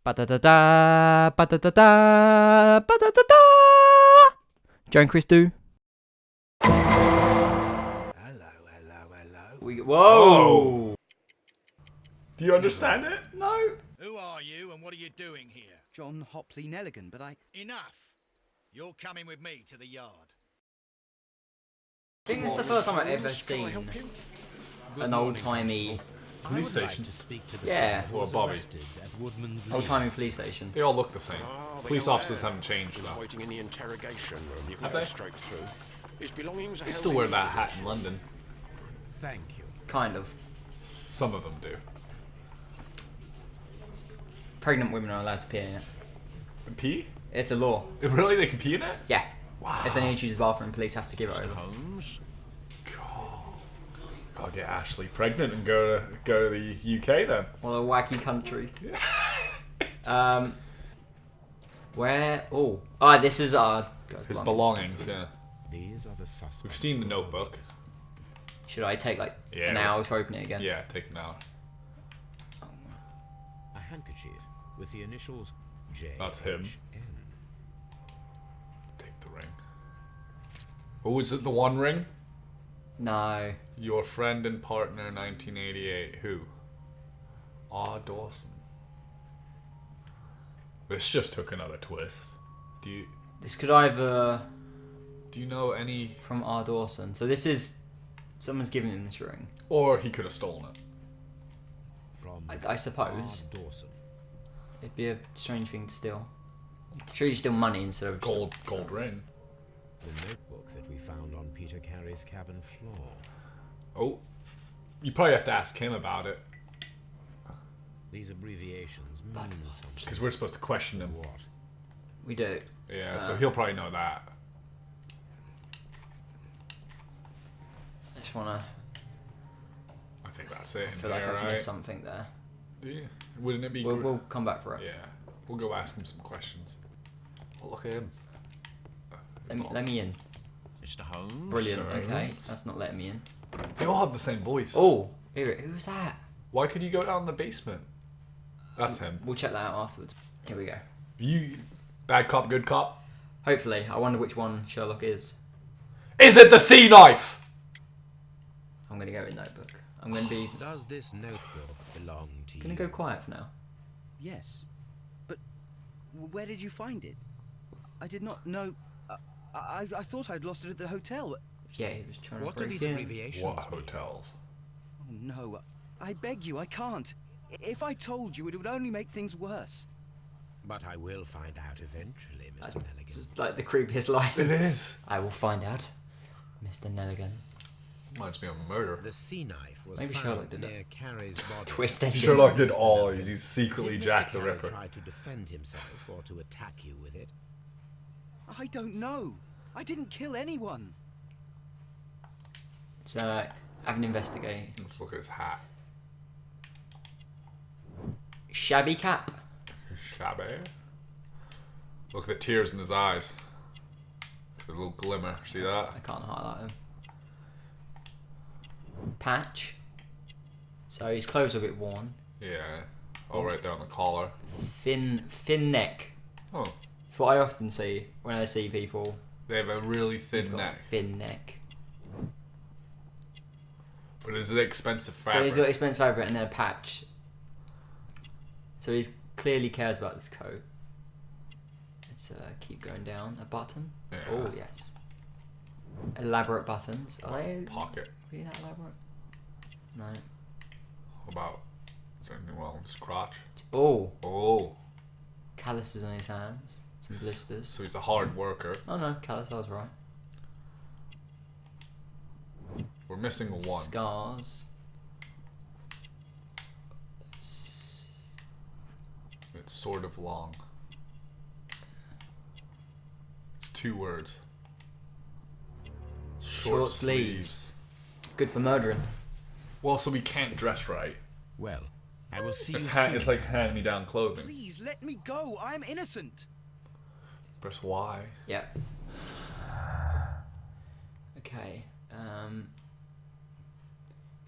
Ba-da-da-da, ba-da-da-da, ba-da-da-da. Joe and Chris do. Hello. Whoa! Do you understand it? No. Who are you and what are you doing here? John Hopley Nelligan, but I... Enough. You're coming with me to the yard. I think this is the first time I've ever seen an old-timey... Police station. Yeah. Or Bobby. Old-timey police station. They all look the same. Police officers haven't changed though. Waiting in the interrogation room. You can Have go they? straight through. His belongings are They held still in wear the that hat evidence in room. London. Thank you. Kind of. Some of them do. Pregnant women are allowed to pee in it. Pee? It's a law. Really? They can pee in it? Yeah. Wow. If they need to use the bathroom, police have to give it over. Holmes. Gotta get Ashley pregnant and go to the UK then. What a wacky country. Where? Oh, this is His belongings, yeah. These are the suspects. We've seen the Notebook. Should I take like Yeah, an hour to open it again? Yeah, take an hour. A handkerchief with the initials J. That's him. H-N. Take the ring. Oh, is it the One Ring? No. Your friend and partner, 1988. Who? Dawson. This just took another twist. This could either Do you know any? from R. Dawson. So this is someone's giving him this ring. Or he could have stolen it. From I suppose R. Dawson. it'd be a strange thing to steal. Sure, you steal money instead of Gold ring. The notebook that we found on Peter Carey's cabin floor. Oh, you probably have to ask him about it These abbreviations mean something. because we're supposed to question him. What? We do. Yeah, so he'll probably know that. I just wanna. I think that's it. I feel like I've missed something there. Do you? Wouldn't it be? We'll come back for it. Yeah, we'll go ask him some questions. Oh, look at him. Let me in. Mr. Holmes. Brilliant. Mr. Okay, Holmes. that's not letting me in. They all have the same voice. Oh, who's that? Why could you go down the basement? That's him. We'll check that out afterwards. Here we go. You, bad cop, good cop. Hopefully, I wonder which one Sherlock is. Is it the sea knife? I'm gonna go with Notebook. I'm gonna be. Does this notebook belong to Gonna you? go quiet for now. Yes. But where did you find it? I did not know... I thought I'd lost it at the hotel. Yeah, he was trying What to do break these in. abbreviations What mean? hotels? Oh, no. I beg you, I can't. If I told you, it would only make things worse. But I will find out eventually, Mr. This Nelligan. is like the creepiest line. It is. I will find out, Mr. Nelligan. Reminds me of a murder. The sea knife was Maybe found Sherlock did it. near Carey's body. Twist ending. Sherlock did all. He's secretly Did Mr. Jack the Carey Ripper. try to defend himself or to attack you with it? I don't know. I didn't kill anyone. So, have an investigate. Let's look at his hat. Shabby cap. Shabby. Look at the tears in his eyes. The little glimmer. See that? I can't highlight him. Patch. So his clothes are a bit worn. Yeah. Oh, right there on the collar. Thin neck. Oh. It's what I often see when I see people. They have a really thin who've got neck. Thin neck. But it's an expensive So fabric. he's got expensive fabric and then a patch. So he clearly cares about this coat. Let's keep going down. A button. Yeah. Oh yes. Elaborate buttons. Are they Pocket. really that elaborate? No. How about? Is there anything wrong with his crotch? Oh. Oh. Calluses on his hands. Some blisters. So he's a hard worker. Oh no, callus, I was right. We're missing one. Scars. It's sort of long. It's 2 words. Short sleeves. Good for murdering. Well, so we can't dress right. Well, I will see It's you soon. it's like hand-me-down clothing. Please, let me go. I'm innocent. Press Y. Yep. Okay.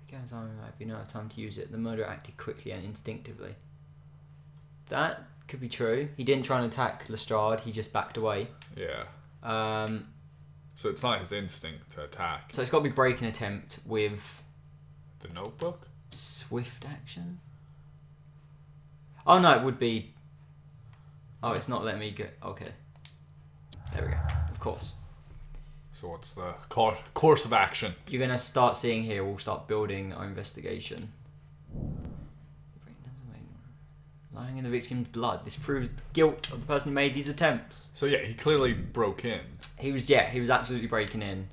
Because I might be no time to use it. The murderer acted quickly and instinctively. That Could be true. He didn't try and attack Lestrade. He just backed away. Yeah. Um, So it's not his instinct to attack. so it's got to be breaking attempt with The Notebook? swift action. Oh no, it would be. Oh, it's not letting me go. Okay. There we go. Of course. So what's the course of action? You're gonna start seeing here. We'll start building our investigation. Lying in the victim's blood. This proves the guilt of the person who made these attempts. So yeah, he clearly broke in, He was absolutely breaking in.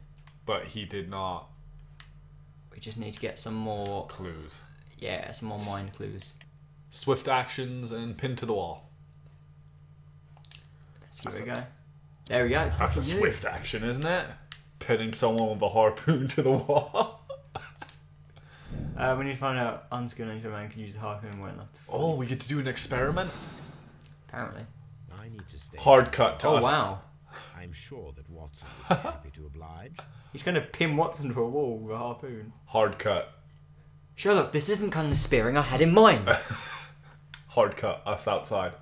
but he did not We just need to get some more, clues. some more mind clues. Swift actions and pinned to the wall. Here we go. There we go. That's a swift action, isn't it? Pinning someone with a harpoon to the wall. We need to find out unskilled nature man can use the harpoon well enough. Oh, we get to do an experiment? Apparently. I need to stay. Hard cut to Oh us. wow. I'm sure that Watson would be happy to oblige. He's gonna pin Watson to a wall with a harpoon. Hard cut. Sherlock, this isn't kind of the spearing I had in mind. Hard cut us outside.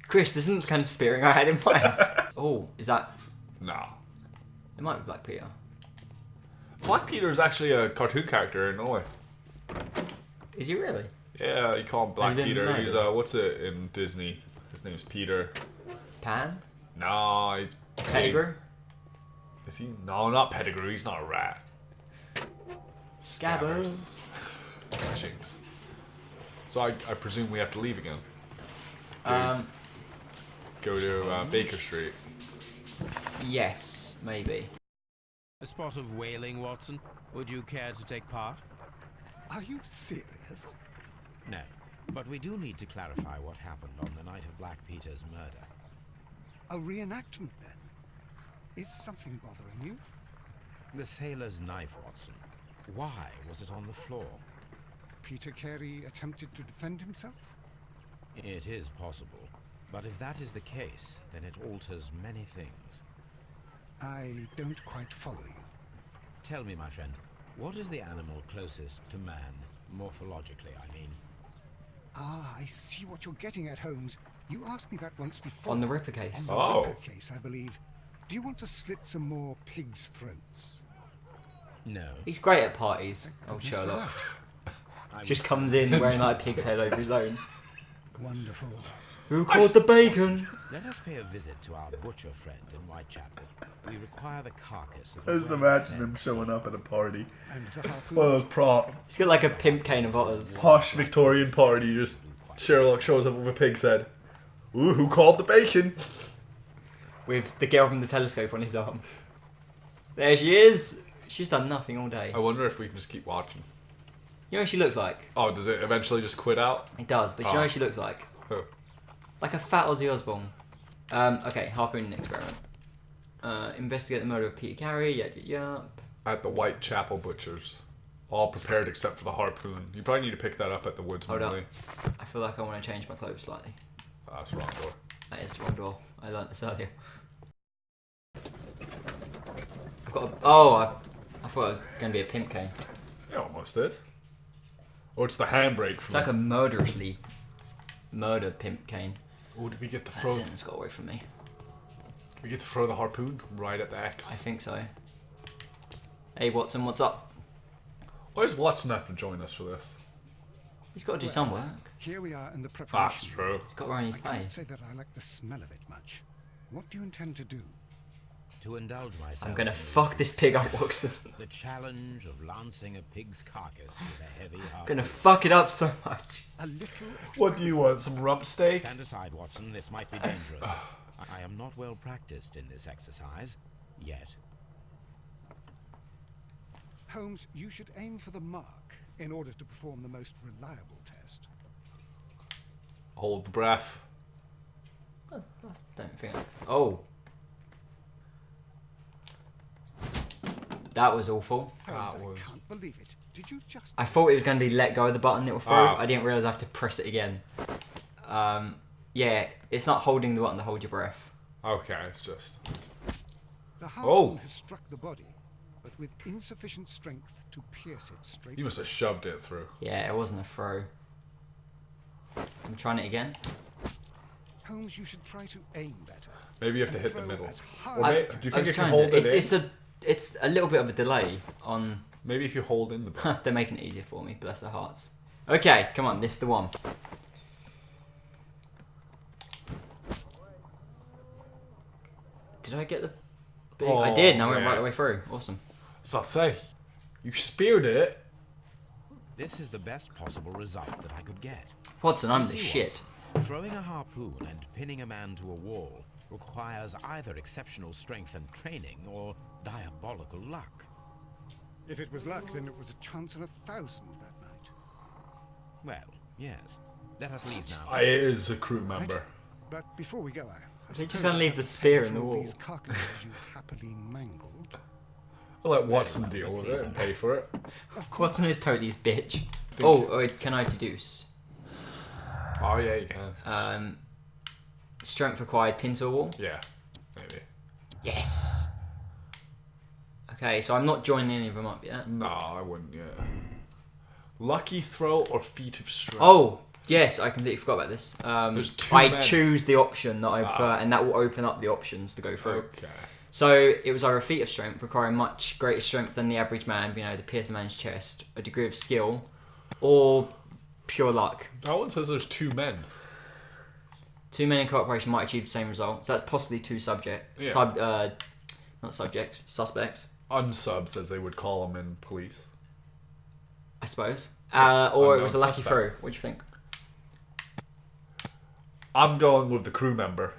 Chris, this isn't the kind of spearing I had in mind. Oh, is that? No. It might be Black Peter. Black Peter is actually a cartoon character in Norway. Is he really? Yeah, you call him Black Has he been Peter. murdered? He's what's it in Disney? His name's Peter. Pan? No, he's Pettigrew? Is he? No, not Pettigrew. He's not a rat. Scabbers. Jinx. So I presume we have to leave again. Go to Baker Street. Yes, maybe. A spot of whaling, Watson. Would you care to take part? Are you serious? No, but we do need to clarify what happened on the night of Black Peter's murder. A reenactment, then? Is something bothering you? The sailor's knife, Watson. Why was it on the floor? Peter Carey attempted to defend himself? It is possible. But if that is the case, then it alters many things. I don't quite follow you. Tell me, my friend, what is the animal closest to man, morphologically, I mean? Ah, I see what you're getting at, Holmes. You asked me that once before. On the Ripper case. On the Oh. Ripper case, I believe. Do you want to slit some more pigs' throats? No. He's great at parties. Oh, Goodness Sherlock. I Just comes in wearing like a pig's head over his own. Wonderful. Who called the bacon? Let us pay a visit to our butcher friend in Whitechapel. We require the carcass of I a just well imagine fed him showing up at a party. And the harpoon? One of those He's got like a pimp cane of otters. posh Victorian party. Just Sherlock shows up with a pig's head. Ooh, who called the bacon? With the girl from the telescope on his arm. There she is. She's done nothing all day. I wonder if we can just keep watching. You know what she looks like? Oh, does it eventually just quit out? It does, but you know what she looks like? Who? Like a fat Ozzy Osbourne. Okay, harpoon experiment. Investigate the murder of Peter Carey. Yeah. At the Whitechapel Butchers. All prepared except for the harpoon. You probably need to pick that up at the Hold Woodmans up. Lee. I feel like I want to change my clothes slightly. That's the wrong door. That is the wrong door. I learnt this earlier. I've got a... Oh, I thought it was going to be a pimp cane. It almost is. Oh, it's the handbrake It's from like a murderously murder pimp cane. Oh, did we get to That throw? sentence got away from me. We get to throw the harpoon right at the X. I think so. Hey Watson, what's up? Why does Watson have to join us for this? He's got to do some work. Here we are in the preparation. That's true. He's got to earn his I pay. can't say that I like the smell of it much. What do you intend to do? To indulge myself. I'm gonna in fuck this pig up, Watson. the challenge of lancing a pig's carcass with a heavy I'm harpoon. gonna fuck it up so much. A little What do you want? Some rump steak? Stand aside, Watson. This might be dangerous. I am not well practiced in this exercise. Yet. Holmes, you should aim for the mark in order to perform the most reliable test. Hold the breath. Don't think. Oh. That was awful. Holmes, That was- I can't believe it. Did you just... I thought it was going to be let go of the button, it'll throw. Ah. I didn't realise I have to press it again. Yeah, it's not holding the button to hold your breath. Okay, it's just. The harpoon Oh. has struck the body, but with insufficient strength to pierce it straight. You must have shoved it through. Yeah, it wasn't a throw. I'm trying it again. Holmes, you should try to aim better. Maybe you have to And hit the throw middle. as high Or I- do you I think was if you trying hold to- it in? it's a little bit of a delay on. Maybe if you hold in the button. They're making it easier for me. Bless their hearts. Okay, come on. This is the one. Did I get the? Big? I did. And I went yeah. right the way through. Awesome. So I'll say, you speared it. This is the best possible result that I could get. Watson, I'm You the see, shit. Watson, throwing a harpoon and pinning a man to a wall requires either exceptional strength and training or diabolical luck. If it was luck, then it was a chance in 1,000 that night. Well, yes. Let us leave now. It is a crew member. But before we go, They just gonna leave the spear in the wall. These carcasses you happily mangled. I'll let Watson deal with it and pay for it. Watson is totally his bitch. Oh, can I deduce? Oh yeah, you can. Strength required, pin to a wall. Yeah, maybe. Yes. Okay, so I'm not joining any of them up yet. No, I wouldn't. Yeah. Lucky throw or feat of strength. Oh, yes, I completely forgot about this. There's two I men. choose the option that I prefer, and that will open up the options to go through. Okay. So it was either a feat of strength, requiring much greater strength than the average man, you know, to pierce a man's chest, a degree of skill, or pure luck. That one says there's two men. Two men in cooperation might achieve the same result. So that's possibly two Yeah. not subjects, suspects, Unsubs, as they would call them in police. I suppose. Or it was a Unknown lucky suspect. throw. What do you think? I'm going with the crew member.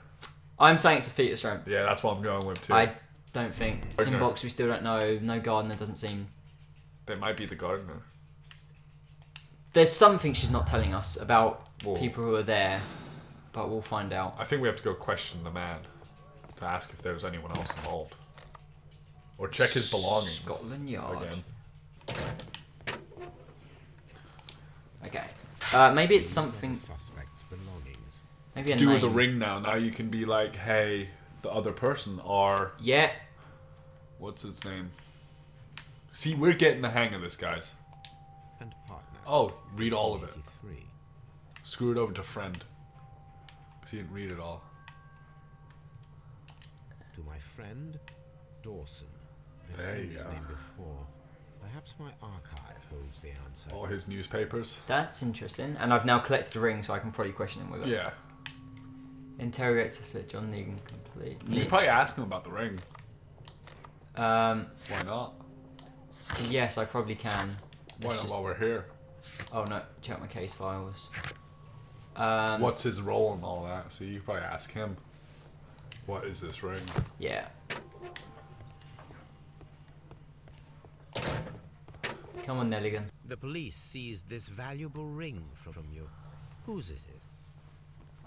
I'm saying it's a feat of strength. Yeah, that's what I'm going with too. I don't think. It's in Gardener. box, we still don't know. No gardener doesn't seem. They might be the gardener. There's something she's not telling us about Whoa. people who are there, but we'll find out. I think we have to go question the man to ask if there's anyone else involved. Or check his belongings. Scotland Yard. Again. Okay. Maybe it's something. Suspect's belongings. Maybe a Do name. with the ring now. Now you can be like, hey, the other person, or Yeah. what's its name? See, we're getting the hang of this, guys. And partner. Oh, read all of it. 83. Screw it over to friend. Because he didn't read it all. To my friend, Dawson. I've There seen you his go. name before. Perhaps my archive holds the answer. All his newspapers. That's interesting. And I've now collected the ring, so I can probably question him with it. Yeah. Interrogate suspect John Negan complete. You can probably ask him about the ring. Um, Why not? yes, I probably can. Why Let's not just- while we're here? Oh no, check my case files. What's his role and all that? So you can probably ask him. What is this ring? Yeah. Come on, Nelligan. The police seized this valuable ring from you. Whose is it?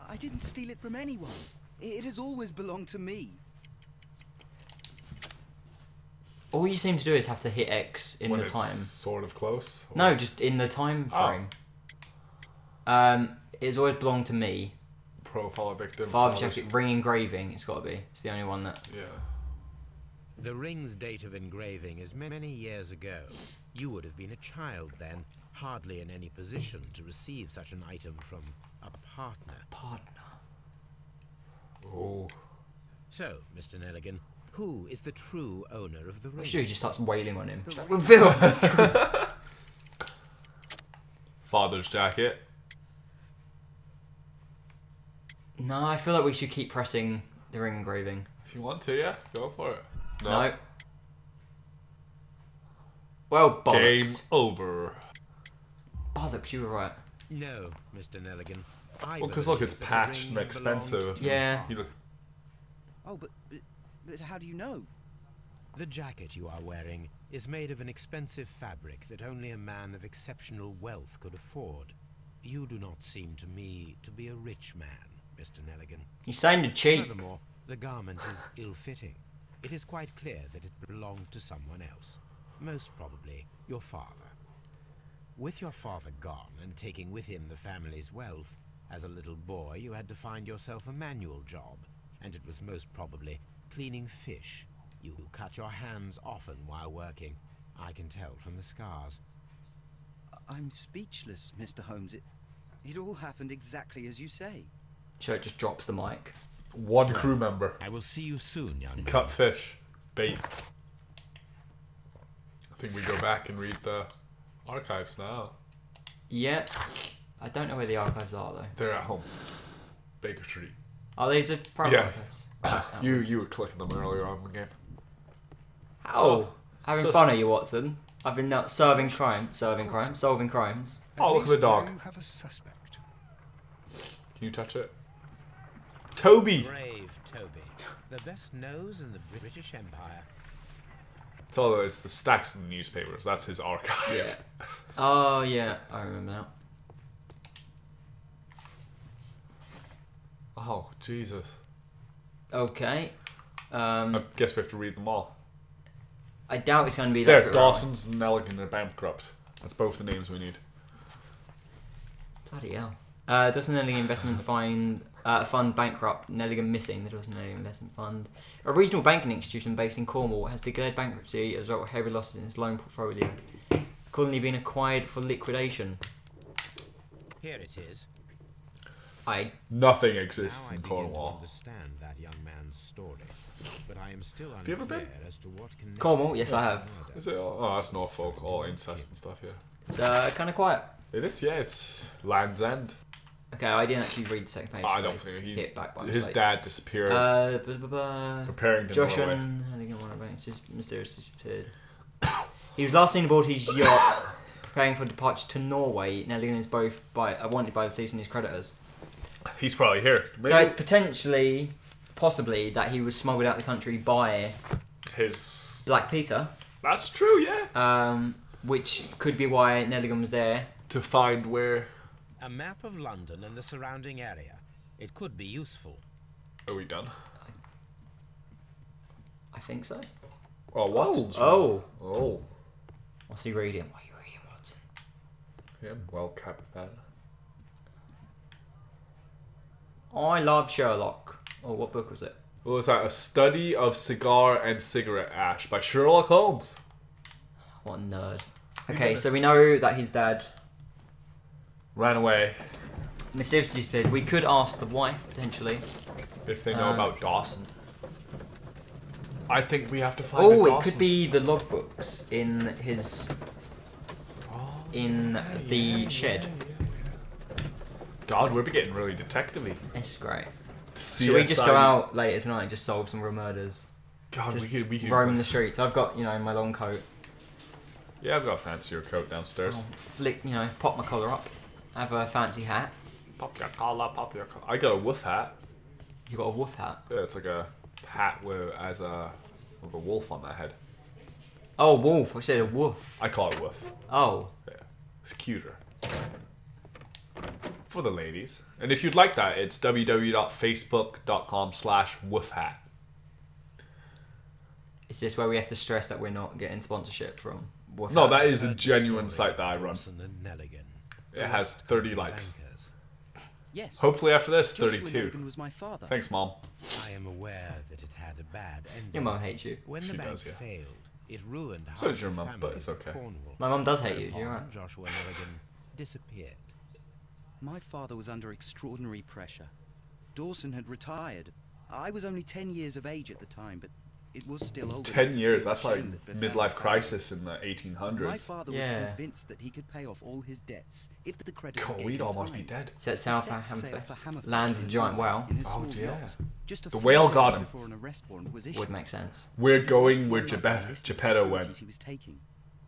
I didn't steal it from anyone. It has always belonged to me. All you seem to do is have to hit X in when the it's time. sort of close? Or- No, just in the time Oh. frame. It's always belonged to me. Profile victim. Father's father's- jacket, ring engraving. It's got to be. It's the only one that. Yeah. The ring's date of engraving is many years ago. You would have been a child then, hardly in any position to receive such an item from a partner. Partner. Oh. So, Mr. Nelligan, who is the true owner of the ring? Sure, he just starts wailing on him. He's like, reveal. Father's jacket. No, I feel like we should keep pressing the ring engraving. If you want to, yeah, go for it. No. Well, Game bollocks. over. Bollocks, you were right. No, Mr. Nelligan. Well, because look, it's patched and expensive. Yeah. You look. Oh, but how do you know? The jacket you are wearing is made of an expensive fabric that only a man of exceptional wealth could afford. You do not seem to me to be a rich man, Mr. Nelligan. He sounded cheap. Furthermore, the garment is ill-fitting. It is quite clear that it belonged to someone else, most probably your father. With your father gone and taking with him the family's wealth, as a little boy you had to find yourself a manual job, and it was most probably cleaning fish. You cut your hands often while working. I can tell from the scars. I'm speechless, Mr. Holmes. It all happened exactly as you say. So it just drops the mic. One crew member. I will see you soon, young man. Cut fish. Bait. I think we go back and read the archives now. Yeah. I don't know where the archives are though. They're at home. Baker Street. Oh, these are private Yeah. archives. You were clicking them earlier on in the game. Oh, having fun, are you, Watson? I've been out solving crimes. Solving crimes. Oh, look at the dog. You have a suspect. Can you touch it? Toby! Brave Toby. The best nose in the British Empire. It's the stacks of the newspapers. That's his archive. Yeah. Oh, yeah. I remember now. Oh, Jesus. Okay. I guess we have to read them all. I doubt it's going to be that. There, short, Dawson's and Nelligan are bankrupt. That's both the names we need. Bloody hell. Doesn't Nelligan Investment Fund bankrupt? Nelligan missing. There doesn't Nelligan Investment Fund. A regional banking institution based in Cornwall has declared bankruptcy as a result of heavy losses in its loan portfolio. The colony being acquired for liquidation. Here it is. Nothing Now exists I in begin to Cornwall. understand that young man's story, but I am still you ever unclear been? as to what connection Cornwall? Yes, I have. murder. Is it? Oh, that's Norfolk. All incest and stuff, yeah. It's kind of quiet. It is, yeah. It's Land's End. Okay, I didn't actually read the second page. I so don't think hit back by his mistake. dad disappeared. Preparing to Joshua run away. and Nelligan went away. It's just mysteriously disappeared. He was last seen aboard his yacht, preparing for departure to Norway. Nelligan is both wanted by the police and his creditors. He's probably here. So it's potentially, possibly, that he was smuggled out of the country by His. Black Peter. That's true, yeah. Which could be why Nelligan was there. To find where. A map of London and the surrounding area. It could be useful. Are we done? I think so. Oh, Watson's Oh. Oh. What's he reading? What are you reading, Watson? Yeah, well kept then. I love Sherlock. Oh, what book was it? What was that? A Study of Cigar and Cigarette Ash by Sherlock Holmes. What a nerd. Okay, so we know that his dad Ran away. mysteriously disappeared. We could ask the wife, potentially. If they know about Dawson. I think we have to find Oh, Dawson. it could be the logbooks in his... the shed. God, we're getting really detective-y. This is great. CSI. Should we just go out later tonight and just solve some real murders? God, Just we could roam the streets. I've got, my long coat. Yeah, I've got a fancier coat downstairs. I'll flick, pop my collar up. Have a fancy hat. Pop your collar, pop your collar. I got a woof hat. You got a wolf hat. Yeah, it's like a hat with a wolf on that head. Oh, wolf. I said a wolf. I call it woof. Oh. Yeah, it's cuter. For the ladies. And if you'd like that, it's www.facebook.com/woofhat. Is this where we have to stress that we're not getting sponsorship from wolf No, hat? that is a genuine site that I run. Dawson and Nelligan. It has 30 likes. Bankers. Yes. Hopefully after this, Joshua 32. Nelligan was my father. Thanks, Mom. I am aware that it had a bad ending. Your mum hates you. When She the bank does, yeah. failed, it ruined half So does your the mum, but families it's of okay. Cornwall. My mum does hate you, Whereupon you're right. Joshua Nelligan disappeared. My father was under extraordinary pressure. Dawson had retired. I was only 10 years of age at the time, but it was still old. 10 years, that's like shame that befell midlife the family. crisis in the My 1800s. father was Yeah. convinced that he could pay off all his debts if the creditors God, gave we'd him almost be time. dead. Set He south set sail for Hammerfest. Hammerfest Land of the giant whale. in his Oh, small yeah. yacht, just a The few whale days got him. before an arrest warrant was issued. Would make sense. We're going He where left one on the list of Geppetto securities went. he was taking.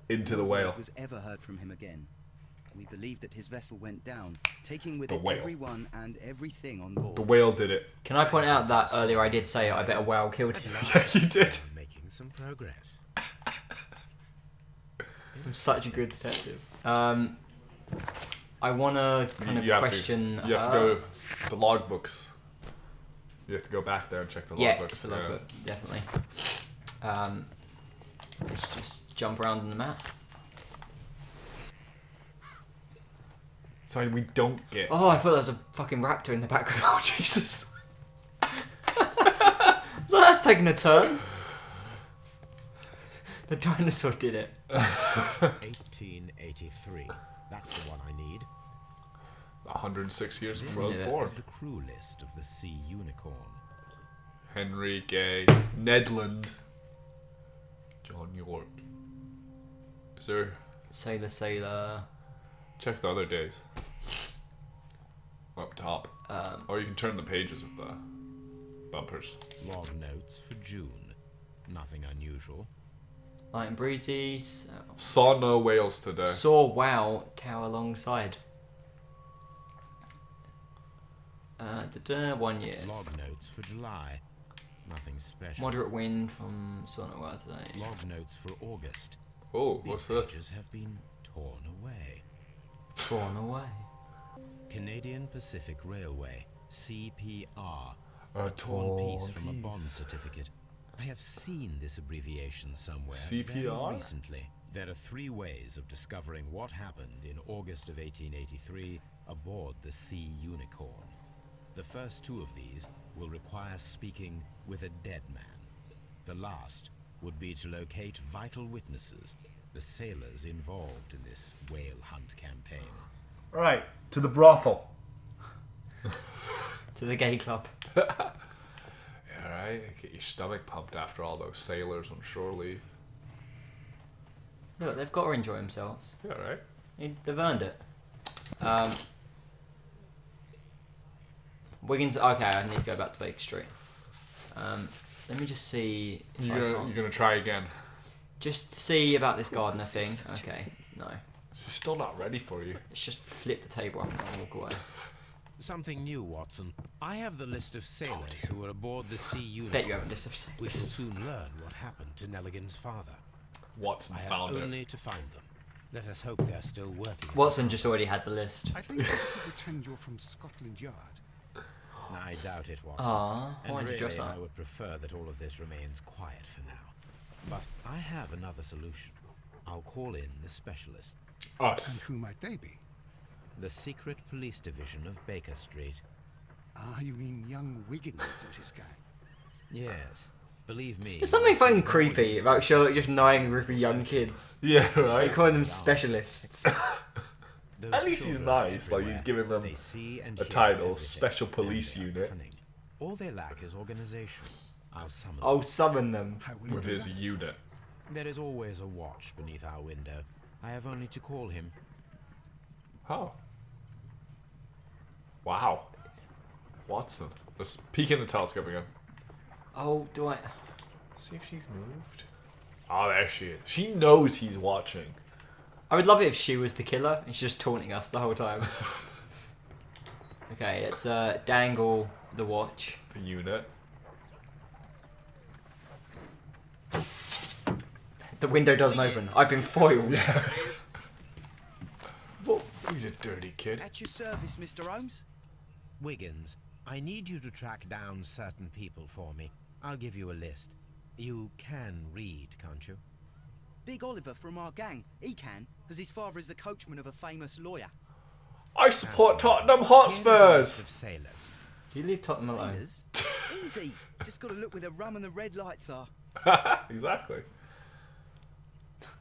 Into the No whale. word was ever heard from him again. We believe that his vessel went down, taking with The it whale. everyone and everything on board. The whale did it. Can I point out that earlier I did say I bet a whale killed him? Yeah, you did. I'm making some progress. I'm such a good detective. I want to kind of question You have to her. go to the logbooks. You have to go back there and check the Yeah, logbooks. it's the logbook, definitely. Let's just jump around on the map. So we don't get. Oh, I thought there was a fucking raptor in the background. Oh, Jesus. So that's taking a turn. The dinosaur did it. 1883. That's the one I need. 106 years This before I was Yeah. born. is the crew list of the Sea Unicorn. Henry Gay, Ned Land, John York. Is there? Sailor. Check the other days. Up top. Or you can turn the pages of the bumpers. Log notes for June. Nothing unusual. Light and breezy. Saw no whales today. Saw wow tower alongside. 1 year. Log notes for July. Nothing special. Moderate wind from saw no wow today. Log notes for August. Oh, These what's this? pages have been torn away. Torn away. Canadian Pacific Railway, CPR. A Torn piece from a bond certificate. I have seen this abbreviation somewhere CPR? very recently. There are 3 ways of discovering what happened in August of 1883 aboard the Sea Unicorn. The first 2 of these will require speaking with a dead man. The last would be to locate vital witnesses, the sailors involved in this whale hunt campaign. Right, to the brothel. To the gay club. Alright, get your stomach pumped after all those sailors on shore leave. Look, they've got to enjoy themselves. Yeah, right. They've earned it. Wiggins. Okay, I need to go back to Baker Street. Let me just see. If I You're can't- gonna try again. Just see about this gardener thing. Okay, no. She's still not ready for you. Let's just flip the table up and I'll walk away. Something new, Watson. I have the list of sailors who were aboard the Sea Unicorn. Bet you haven't listened. We shall soon learn what happened to Nelligan's father. Watson I have found it. only to find them. Let us hope they're still working. Watson just already had the list. I think you should pretend you're from Scotland Yard. I doubt it, Watson. Ah, and why did you really, dress I up? would prefer that all of this remains quiet for now. But I have another solution. I'll call in the specialist. And Us. who might they be? The secret police division of Baker Street. Ah, you mean young Wiggins and his gang? Yes. Believe me. There's something fucking Watson creepy always about Sherlock just knows knowing a group of young kids. Yeah, They right. calling them specialists. those At least he's children nice, like, everywhere. he's giving them They see and a hear title, everything, Special Police and they are Unit. cunning. All they lack is organization. I'll summon them. I'll summon them. How will you With do his that? unit. There is always a watch beneath our window. I have only to call him. Oh. Wow. Watson. Let's peek in the telescope again. Oh, do I? See if she's moved. Oh, there she is. She knows he's watching. I would love it if she was the killer and she's just taunting us the whole time. Okay, let's dangle the watch. The unit. The window doesn't open. I've been foiled. What? He's a dirty kid. At your service, Mr. Holmes. Wiggins, I need you to track down certain people for me. I'll give you a list. You can read, can't you? Big Oliver from our gang. He can, because his father is the coachman of a famous lawyer. I support That's Tottenham Here's a list Hotspurs. of sailors. Do you leave Tottenham alone? Sailors? Easy. Just got to look where the rum and the red lights are. Exactly.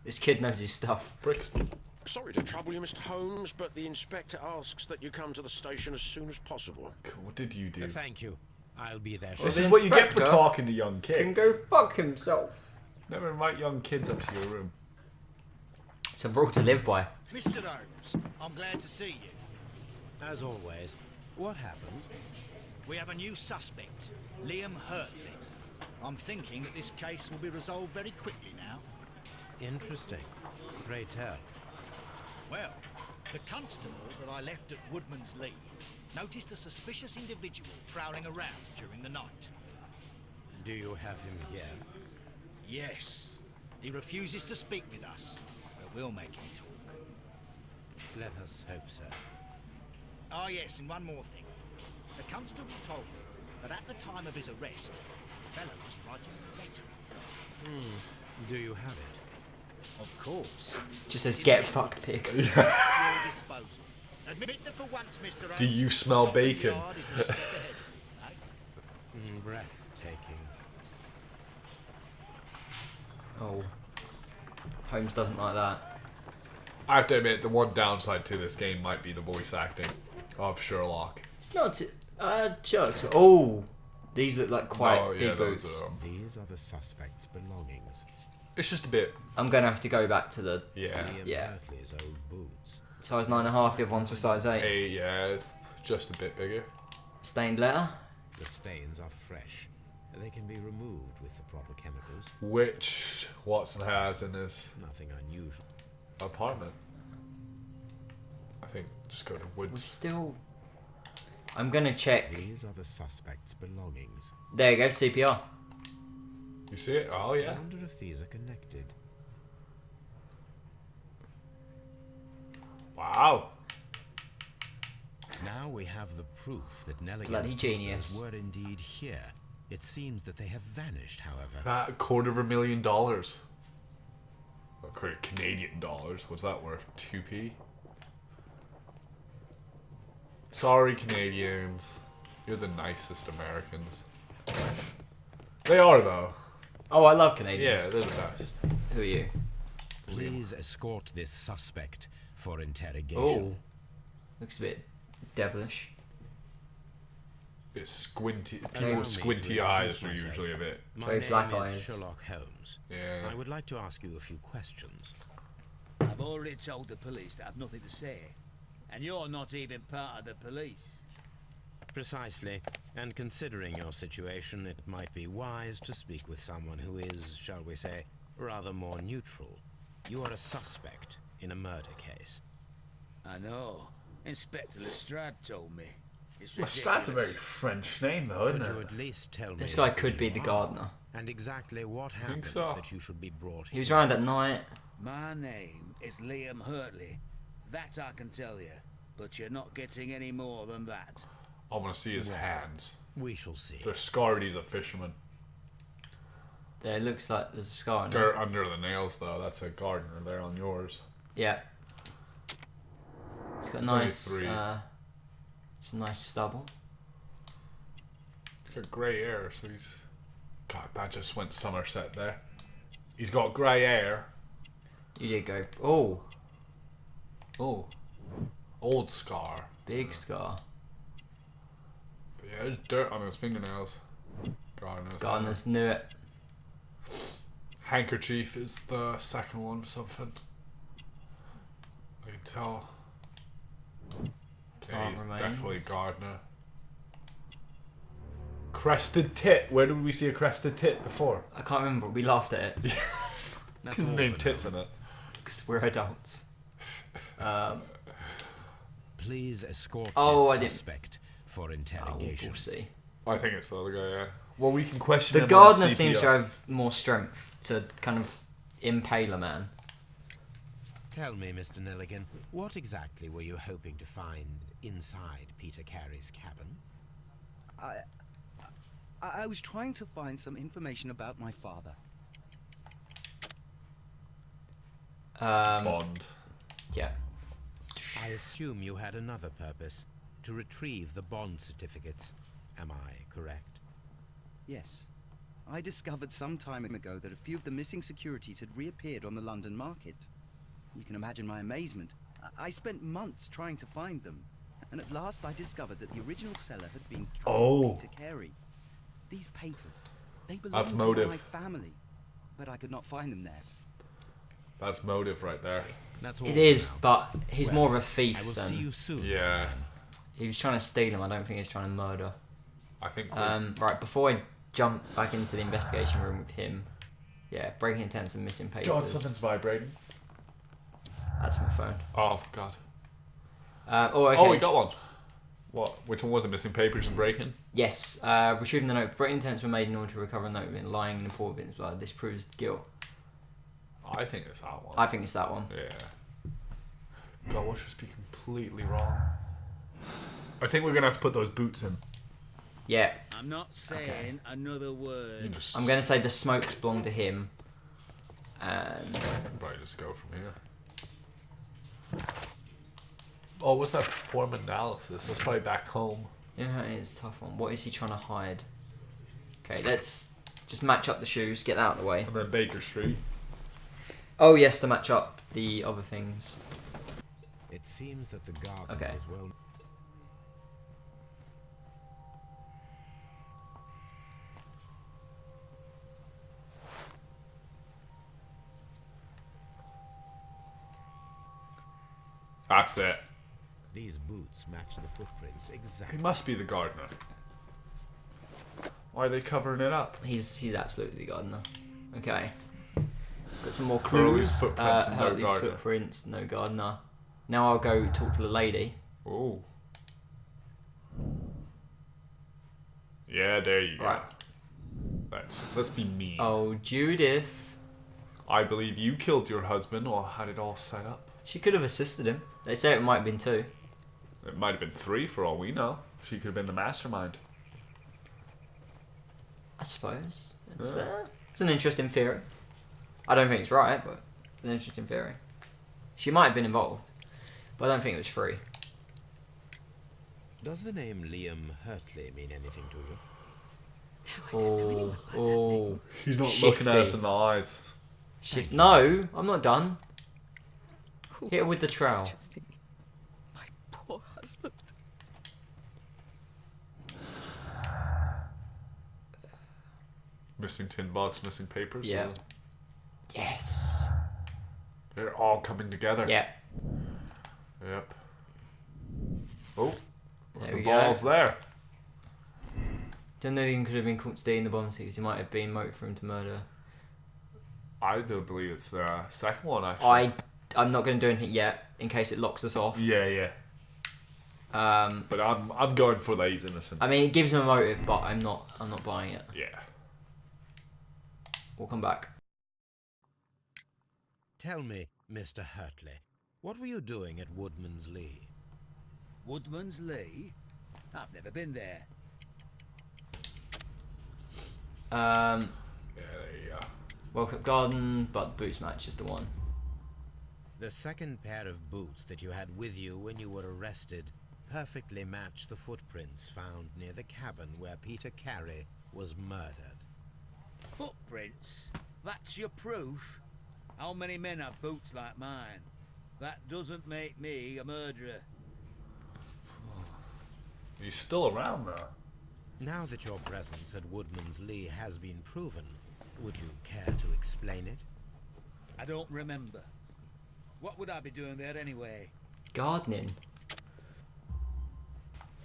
This kid knows his stuff. Brixton. Sorry to trouble you, Mr. Holmes, but the inspector asks that you come to the station as soon as possible. What did you do? Thank you. I'll be there This Well, shortly. is the what you get for inspector talking to young kids. Can go fuck himself. Never invite young kids up to your room. It's a rule to live by. Mr. Holmes, I'm glad to see you. As always, what happened? We have a new suspect, Liam Hurtley. I'm thinking that this case will be resolved very quickly now. Interesting. Pray tell. Well, the constable that I left at Woodmans Lee noticed a suspicious individual prowling around during the night. Do you have him here? Yes, he refuses to speak with us, but we'll make him talk. Let us hope so. Ah, yes, and one more thing. The constable told me that at the time of his arrest, the fellow was writing a letter. Do you have it? Of course. Just says get fucked, pigs. At your disposal. Admit that for once, Mr. Holmes, Do you smell Scotland bacon? Yard is a step ahead, eh? Breathtaking. Oh. Holmes doesn't like that. I have to admit, the one downside to this game might be the voice acting of Sherlock. It's not too... Sherlock's... Oh! These look like quite Oh, yeah, big those boots. are- These are the suspect's belongings. It's just a bit. I'm going to have to go back to the Yeah. Liam Yeah. Berkeley's old boots. size 9.5. The other ones were size 8. Hey, yeah, just a bit bigger. Stained letter. The stains are fresh. They can be removed with the proper chemicals. Which Watson has in his Nothing unusual. apartment. I think just go to We've Woods. still... I'm going to check. These are the suspect's belongings. There you go, CPR. You see it? Oh I yeah. wonder if these are connected. Wow. Now we have the proof that Bloody Nelligan's genius. papers were indeed here. It seems that they have vanished, however. That $250,000. Canadian dollars. What's that worth? 2p. Sorry, Canadians. You're the nicest Americans. They are though. Oh, I love Yeah, Canadians. they're the best. Who are you? Please escort this suspect for Oh. interrogation. Looks a bit devilish. Bit squinty. Allow People me with to squinty introduce eyes are myself. usually a bit. My Very name black is eyes. Sherlock Holmes. Yeah. I would like to ask you a few questions. I've already told the police that I've nothing to say. And you're not even part of the police. Precisely. And considering your situation, it might be wise to speak with someone who is, shall we say, rather more neutral. You are a suspect in a murder case. I know. Inspector Lestrade told me. It's Lestrade's a very ridiculous. French name, though, Could isn't you it? at least tell me This guy who could be you the are gardener. and exactly what think happened so. that you should be brought He was here? around at night. My name is Liam Hurtley. That I can tell you. But you're not getting any more than that. I want to see his hands. We shall see. If they're scarred, he's a fisherman. There, it looks like there's a scar on it. Dirt under the nails, though. That's a gardener there on yours. Yeah. It's got There's only nice, 3. it's a nice stubble. He's got grey hair, so he's. God, that just went Somerset there. He's got grey hair. You did go, oh, oh, Old scar. big scar. But yeah, there's dirt on his fingernails. Gardeners knew it. Handkerchief is the second one, something. I can tell. Yeah, Plant he's remains. definitely a gardener. Crested tit. Where did we see a crested tit before? I can't remember, we laughed at it. That's Because all the name for Tits now. in it. Because we're adults. Please escort Oh, I this didn't- suspect for Oh, interrogation. we'll see. I think it's the other guy, yeah. Well, we can question The him gardener on seems to CPR. have more strength to kind of impale a man. Tell me, Mr. Nelligan, what exactly were you hoping to find inside Peter Carey's cabin? I was trying to find some information about my father. Bond. Yeah. I assume you had another purpose, to retrieve the bond certificates. Am I correct? Yes. I discovered some time ago that a few of the missing securities had reappeared on the London market. You can imagine my amazement. I spent months trying to find them, and at last I discovered that the original seller had been Oh. Peter Carey. These papers, they belong That's to motive. my family, but I could not find them there. That's motive right there. That's all It for is, now. but he's Well, more of a I thief will see than... you soon. Yeah. He was trying to steal him, I don't think he was trying to murder. I think we're... Right, before I jump back into the investigation room with him, yeah, breaking into some missing papers. God, something's vibrating. That's my phone. Oh, God. Oh, okay. Oh, we got one. What? Which one was it? Missing papers and breaking? Yes, retrieving the note. Breaking intents were made in order to recover a note written lying in the poor victim's blood. This proves guilt. I think it's that one. I think it's that one. Yeah. God, watch us be completely wrong. I think we're gonna have to put those boots in. Yeah, I'm not saying another You word. just I'm going to say the smokes belong to him. And probably just go from here. Oh, what's that perform analysis? That's probably back home. yeah, it's a tough one. What is he trying to hide? Okay, let's just match up the shoes, get that out of the way. And then Baker Street. Oh yes, to match up the other things. It seems that the garden Okay. is well. That's it. These boots match the footprints He exactly. must be the gardener. Why are they covering it up? He's absolutely the gardener. Okay. Got some more Curly's clues. footprints and no Hurley's gardener. footprints, no gardener. Now I'll go talk to the lady. Oh. Yeah, there you go. Right. Let's be mean. Oh, Judith. I believe you killed your husband or had it all set up. She could have assisted him. They say it might have been 2. It might have been 3 for all we know. She could have been the mastermind. I suppose. Yeah. It's an interesting theory. I don't think it's right, but it's an interesting theory. She might have been involved, but I don't think it was 3. Does the name Liam Hurtley mean anything to you? Oh. He's not Shifty. looking at us in the eyes. Shift. No, I'm not done. Hit her with the trowel. My poor husband. Missing tin box, missing papers. Yeah. so Yes. They're all coming together. Yeah. Yep. Oh. There The we ball's go. there. Don't know if he could have been caught stealing the bomb because he might have been motive for him to murder. I do believe it's the second one, actually. I'm not going to do anything yet in case it locks us off. Yeah. But I'm going for that he's innocent. I mean, it gives him a motive, but I'm not buying it. Yeah. We'll come back. Tell me, Mr. Hurtley, what were you doing at Woodmans Lee? Woodmans Lee? I've never been there. Yeah, there you go. Welcome Garden, but boots match is the one. The second pair of boots that you had with you when you were arrested perfectly match the footprints found near the cabin where Peter Carey was murdered. Footprints? That's your proof? How many men have boots like mine? That doesn't make me a murderer. He's still around, though. Now that your presence at Woodmans Lee has been proven, would you care to explain it? I don't remember. What would I be doing there anyway? Gardening.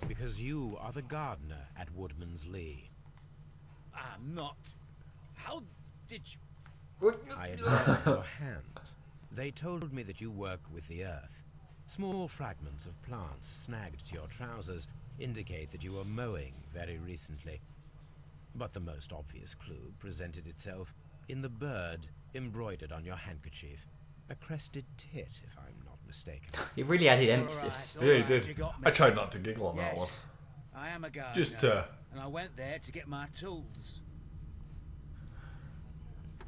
Because you are the gardener at Woodmans Lee. I'm not. How did you... I observed your hands. They told me that you work with the earth. Small fragments of plants snagged to your trousers indicate that you were mowing very recently. But the most obvious clue presented itself in the bird embroidered on your handkerchief. A crested tit, if I'm not mistaken. He really added emphasis. Yeah, he did. I tried not to giggle on that one. Yes, I am a gardener. Just, and I went there to get my tools.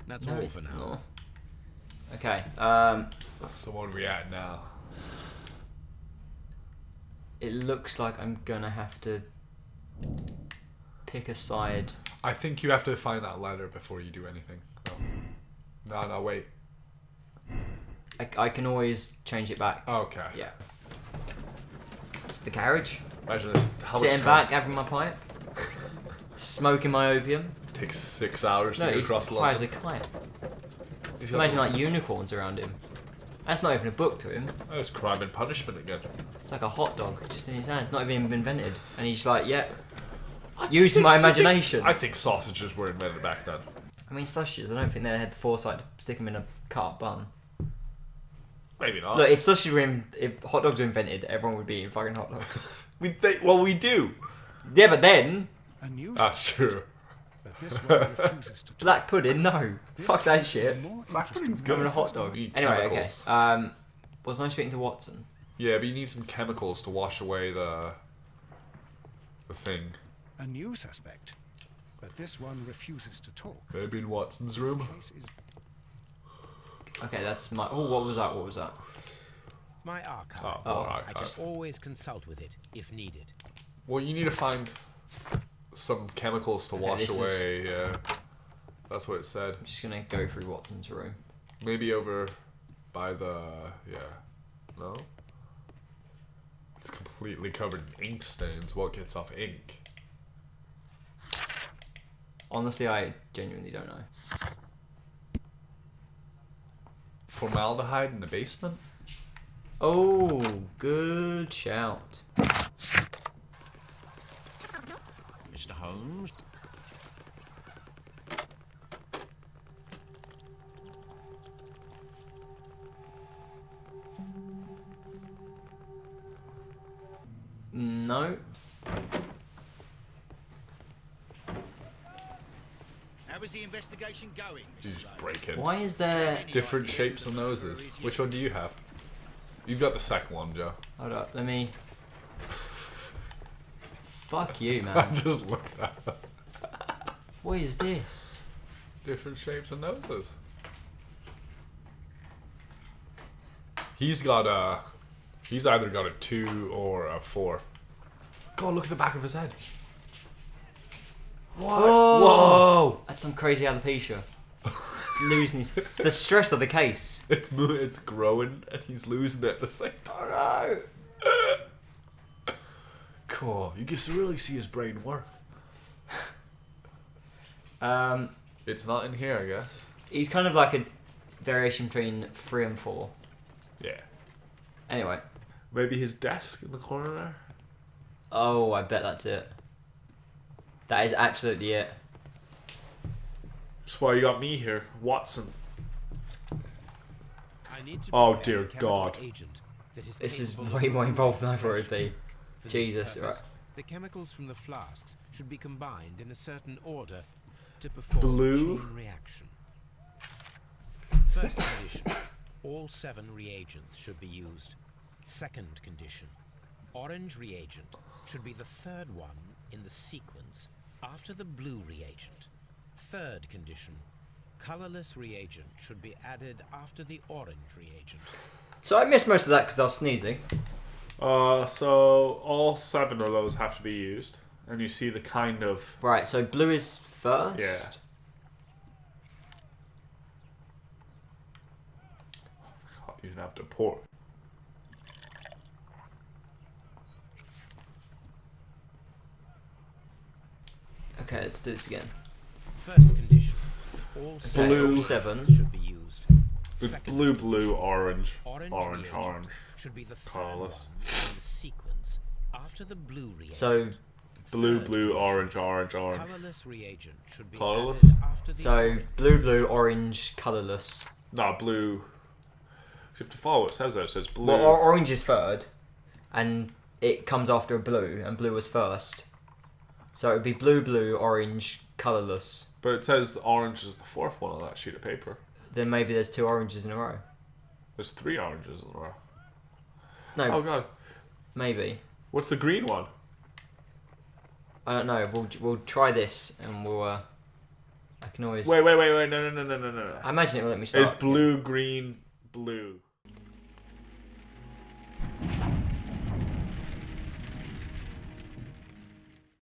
That's No, all it's for now. not. Okay. So what are we at now? It looks like I'm gonna have to pick a side. I think you have to find that letter before you do anything. No, wait. I can always change it back. Okay. Yeah. It's the carriage. Imagine this. Sitting back, having my pipe, smoking my opium. Takes 6 hours to No, get he's across high as a London. kite. He's got Imagine like unicorns around him. That's not even a book to him. Oh, it's Crime and Punishment again. It's like a hot dog just in his hand. It's not even been invented. And he's like, yeah, using my imagination. I think sausages were invented back then. I mean, sausages, I don't think they had the foresight to stick them in a cut bun. Maybe not. Look, if sausages were if hot dogs were invented, everyone would be eating fucking hot dogs. we do. Yeah, but then, A new That's true. but this one refuses to talk. black pudding, no. This Fuck that is shit. more Black pudding's interesting good. I'm than in a the hot first dog. one. Eat Anyway, chemicals. okay. Was nice speaking to Watson. Yeah, but you need some chemicals to wash away the thing. A new suspect, but this one refuses to talk. Maybe in Watson's This room. case is Okay, that's my. Oh, what was that? What was that? My archive. Oh, more I archive. just always consult with it if needed. Well, you need to find some chemicals to Okay, wash this is- away. Yeah, that's what it said. I'm just gonna go through Watson's room. Maybe over by the no. It's completely covered in ink stains. What gets off ink? Honestly, I genuinely don't know. Formaldehyde in the basement. Oh, good shout. Mr. Holmes? No. How is the investigation going, You Mr. just Lowe? break it. Why is there... Different shapes and noses. Which one do you have? You've got the second one, Joe. Hold up, let me... Fuck you, I man. just looked at it. What is this? Different shapes and noses. He's got a... He's either got a 2 or a 4. God, look at the back of his head. What? Whoa! Whoa! That's some crazy alopecia. Just losing his... It's the stress of the case. It's growing and he's losing it at the same time. Oh Cool. You can really see his brain work. no! It's not in here, I guess. He's kind of like a variation between 3 and 4. Yeah. Anyway. Maybe his desk in the corner there? Oh, I bet that's it. That is absolutely it. That's why you got me here, Watson. I need to Oh, prepare dear a chemical God. agent that is This is capable way of more involved than I removing thought it would be. For this Jesus, purpose, right. The chemicals from the flasks should be combined in a certain order to perform Blue? a chain reaction. First condition, all 7 reagents should be used. Second condition, orange reagent should be the 3rd one in the sequence after the blue reagent. Third condition, colorless reagent should be added after the orange reagent. So I missed most of that because I was sneezing. So all 7 of those have to be used. And you see the kind of... Right, so blue is first? Yeah. God, you didn't have to pour. Okay, let's do this again. First condition, all Okay, Blue. all 7. should be used. It's Second blue, condition, blue, orange, orange, orange, reagent orange. should be the 3rd Colourless. one in the sequence after the blue reagent. So, Blue, Third blue, condition, orange, orange, orange. colorless reagent should be Colourless? added after the so orange blue, blue, reagent. orange, colourless. No, blue. Except to follow it says there, it says blue. Well, orange is third, and it comes after a blue, and blue was first. So it would be blue, blue, orange, colourless. But it says orange is the 4th one on that sheet of paper. Then maybe there's 2 oranges in a row. There's 3 oranges in a row. No, Oh god. maybe. What's the green one? I don't know. We'll try this, and we'll. I can always. Wait. No. I imagine it will let me start. It's blue, green, blue.